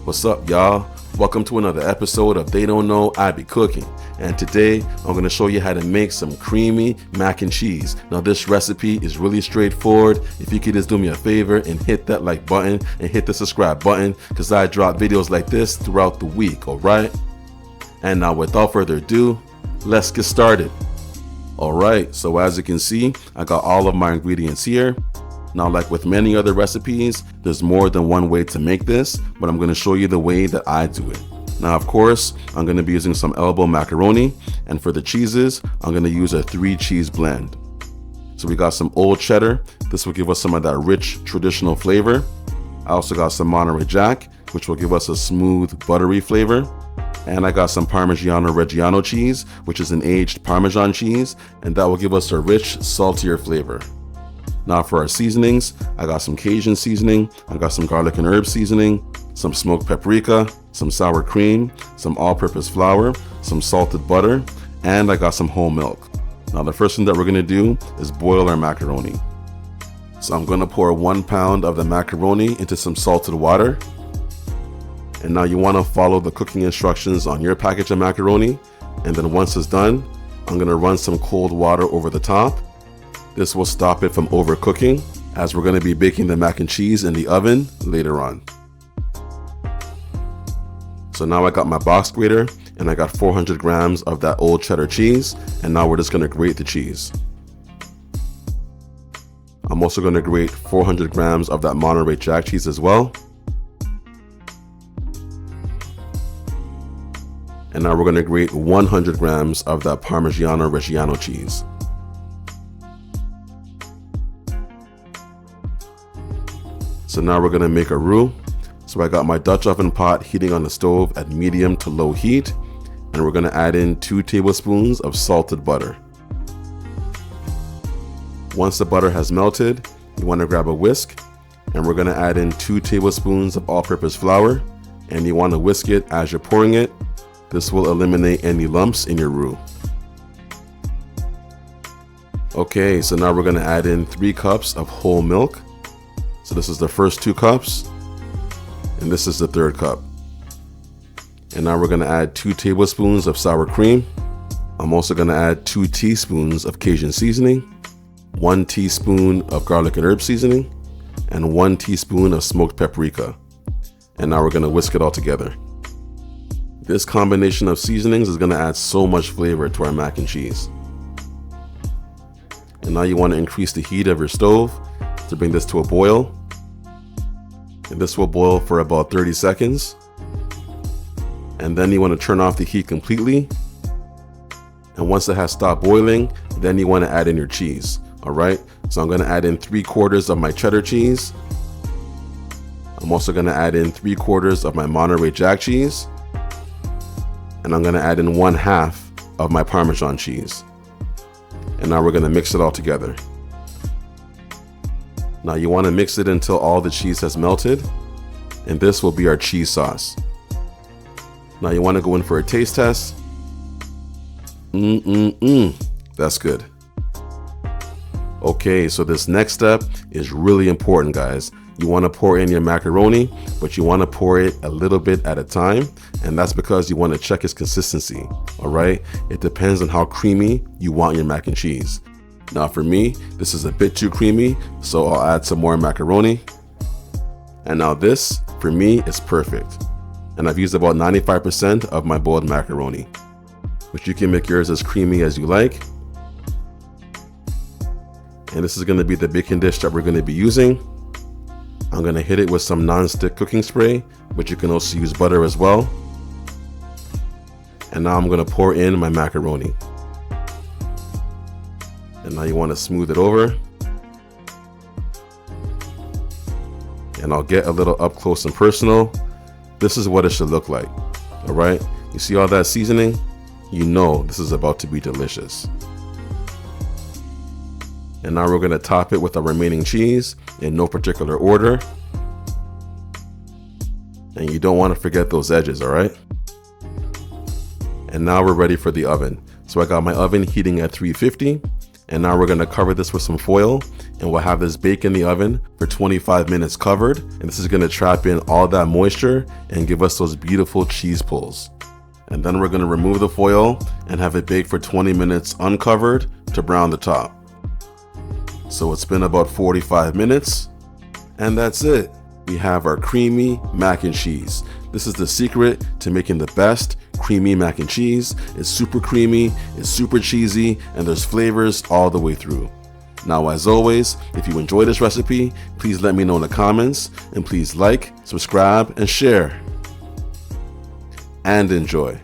What's up, y'all? Welcome to another episode of They Don't Know I Be Cooking. And today I'm going to show you how to make some creamy mac and cheese. Now this recipe is really straightforward. If you could just do me a favor and hit that like button and hit the subscribe button, because I drop videos like this throughout the week, alright? And now without further ado, let's get started. Alright, so as you can see, I got all of my ingredients here. Now, like with many other recipes, there's more than one way to make this, but I'm going to show you the way that I do it. Now, of course, I'm going to be using some elbow macaroni, and for the cheeses, I'm going to use a 3-cheese blend. So we got some old cheddar. This will give us some of that rich traditional flavor. I also got some Monterey Jack, which will give us a smooth, buttery flavor. And I got some Parmigiano Reggiano cheese, which is an aged Parmesan cheese, and that will give us a rich, saltier flavor. Now for our seasonings, I got some Cajun seasoning, I got some garlic and herb seasoning, some smoked paprika, some sour cream, some all-purpose flour, some salted butter, and I got some whole milk. Now the first thing that we're going to do is boil our macaroni. So I'm going to pour 1 pound of the macaroni into some salted water. And now you want to follow the cooking instructions on your package of macaroni. And then once it's done, I'm going to run some cold water over the top. This will stop it from overcooking, as we're going to be baking the mac and cheese in the oven later on. So now I got my box grater and I got 400 grams of that old cheddar cheese, and now we're just going to grate the cheese. I'm also going to grate 400 grams of that Monterey Jack cheese as well. And now we're going to grate 100 grams of that Parmigiano Reggiano cheese. So now we're going to make a roux. So I got my Dutch oven pot heating on the stove at medium to low heat, and we're going to add in 2 tablespoons of salted butter. Once the butter has melted, you want to grab a whisk, and we're going to add in 2 tablespoons of all-purpose flour, and you want to whisk it as you're pouring it. This will eliminate any lumps in your roux. Okay, so now we're going to add in 3 cups of whole milk. So this is the first 2 cups, and this is the 3rd cup. And now we're going to add 2 tablespoons of sour cream. I'm also going to add 2 teaspoons of Cajun seasoning, 1 teaspoon of garlic and herb seasoning, and 1 teaspoon of smoked paprika. And now we're going to whisk it all together. This combination of seasonings is going to add so much flavor to our mac and cheese. And now you want to increase the heat of your stove to bring this to a boil. And this will boil for about 30 seconds. And then you want to turn off the heat completely. And once it has stopped boiling, then you want to add in your cheese. Alright, so I'm going to add in 3/4 of my cheddar cheese. I'm also going to add in 3/4 of my Monterey Jack cheese. And I'm going to add in 1/2 of my Parmesan cheese. And now we're going to mix it all together. Now you want to mix it until all the cheese has melted, and this will be our cheese sauce. Now you want to go in for a taste test. That's good. Okay, so this next step is really important, guys. You want to pour in your macaroni, but you want to pour it a little bit at a time, and that's because you want to check its consistency. Alright, it depends on how creamy you want your mac and cheese. Now for me, this is a bit too creamy, so I'll add some more macaroni. And now this, for me, is perfect. And I've used about 95% of my boiled macaroni, which you can make yours as creamy as you like. And this is going to be the baking dish that we're going to be using. I'm going to hit it with some non-stick cooking spray, but you can also use butter as well. And now I'm going to pour in my macaroni. And now you want to smooth it over. And I'll get a little up close and personal. This is what it should look like. Alright, you see all that seasoning? You know this is about to be delicious. And now we're going to top it with our remaining cheese in no particular order. And you don't want to forget those edges, alright? And now we're ready for the oven. So I got my oven heating at 350. And now we're going to cover this with some foil and we'll have this bake in the oven for 25 minutes covered, and this is going to trap in all that moisture and give us those beautiful cheese pulls. And then we're going to remove the foil and have it bake for 20 minutes uncovered to brown the top. So it's been about 45 minutes, and that's it. We have our creamy mac and cheese. This is the secret to making the best creamy mac and cheese. It's super creamy, it's super cheesy, and there's flavors all the way through. Now, as always, if you enjoy this recipe, please let me know in the comments, and please like, subscribe, and share. And enjoy.